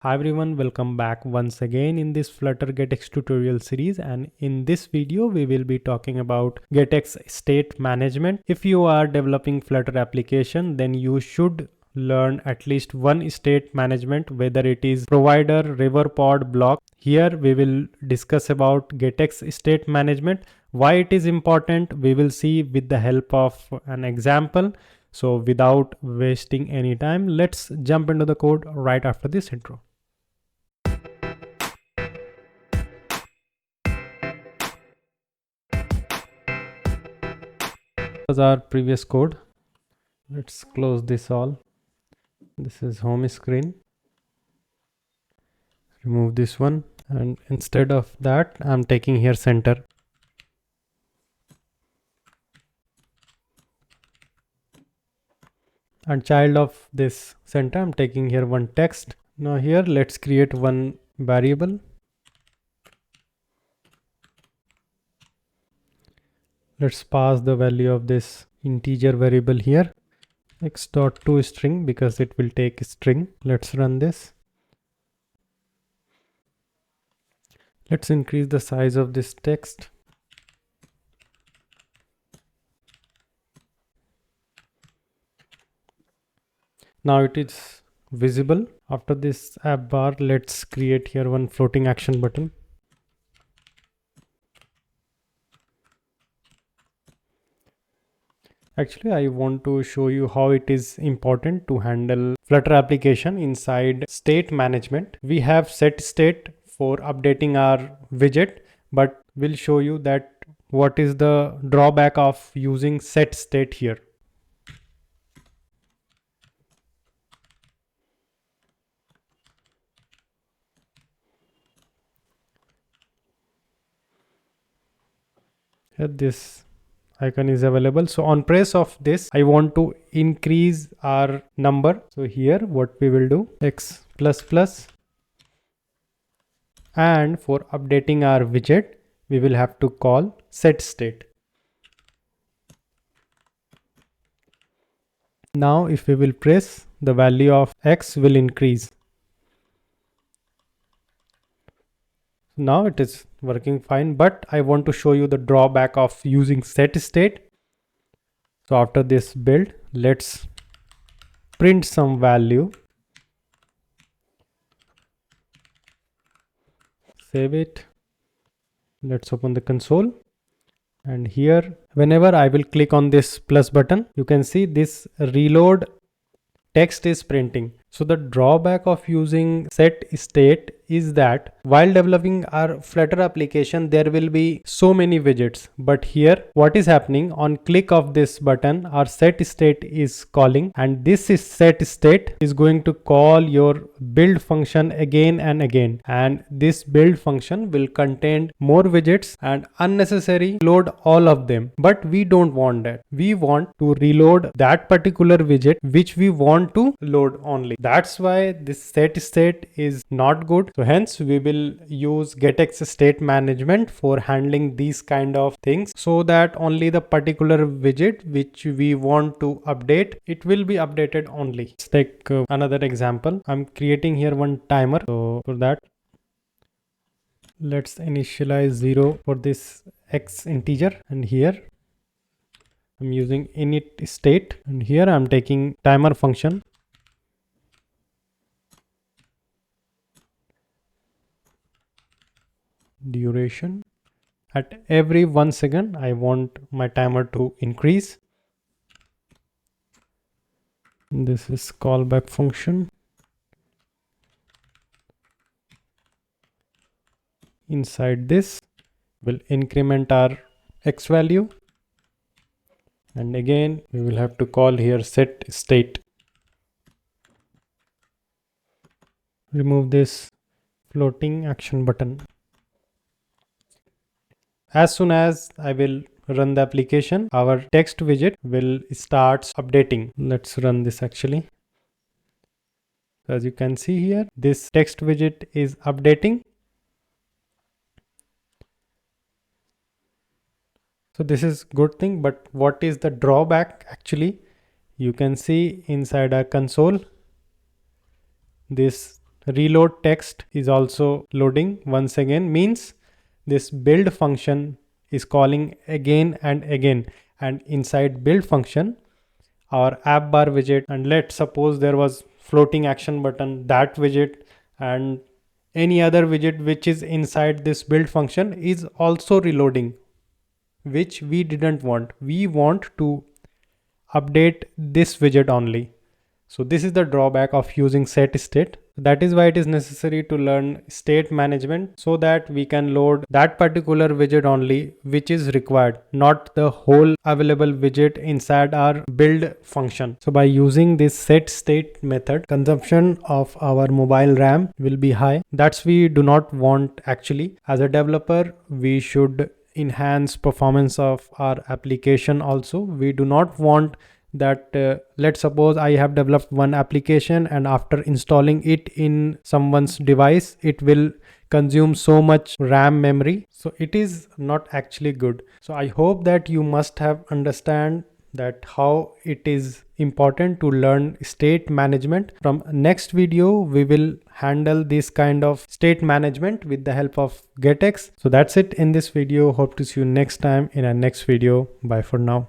Hi everyone, welcome back once again in this Flutter GetX tutorial series, and in this video we will be talking about GetX state management. If you are developing Flutter application, then you should learn at least one state management, whether it is provider, river, pod, block. Here we will discuss about GetX state management, why it is important. We will see with the help of an example. So without wasting any time, let's jump into the code right after this intro. Was our previous code. Let's close this all. This is home screen. Remove this one, and instead of that I'm taking here center. And child of this center, I'm taking here one text. Now here let's create one variable. Let's pass the value of this integer variable here, x.toString, because it will take a string. Let's run this. Let's increase the size of this text. Now it is visible. After this app bar, let's create here one floating action button. Actually, I want to show you how it is important to handle Flutter application inside state management. We have setState for updating our widget, but we'll show you that what is the drawback of using setState here. Here this icon is available. So on press of this, I want to increase our number. So here what we will do, x plus plus, and for updating our widget we will have to call setState. Now if we will press, the value of x will increase. Now it is working fine, but I want to show you the drawback of using setState. So after this build, let's print some value, save it. Let's open the console, and here whenever I will click on this plus button, you can see this reload text is printing. So the drawback of using setState is that while developing our Flutter application, there will be so many widgets. But here what is happening, on click of this button, our setState is calling, and this is setState is going to call your build function again and again. And this build function will contain more widgets and unnecessary load all of them. But we don't want that. We want to reload that particular widget which we want to load only. That's why this setState is not good. So hence we will use GetX state management for handling these kind of things, so that only the particular widget which we want to update, it will be updated only. Let's take another example. I'm creating here one timer. So for that, let's initialize 0 for this x integer, and here I'm using init state, and here I'm taking timer function. Duration, at every 1 second I want my timer to increase. This is callback function. Inside this will increment our x value, and again we will have to call here setState. Remove this floating action button. As soon as I will run the application, our text widget will start updating. Let's run this actually. As you can see here, this text widget is updating. So this is good thing, but what is the drawback? Actually, you can see inside our console, this reload text is also loading once again, means this build function is calling again and again. And inside build function, our app bar widget, and let's suppose there was floating action button, that widget, and any other widget which is inside this build function is also reloading, which we didn't want. We want to update this widget only. So this is the drawback of using setState. That is why it is necessary to learn state management, so that we can load that particular widget only which is required, not the whole available widget inside our build function. So by using this setState method, consumption of our mobile RAM will be high. That's we do not want actually. As a developer, we should enhance performance of our application also. We do not want that let's suppose I have developed one application, and after installing it in someone's device, it will consume so much RAM memory. So it is not actually good. So I hope that you must have understand that how it is important to learn state management. From next video, we will handle this kind of state management with the help of GetX. So that's it in this video. Hope to see you next time in our next video. Bye for now.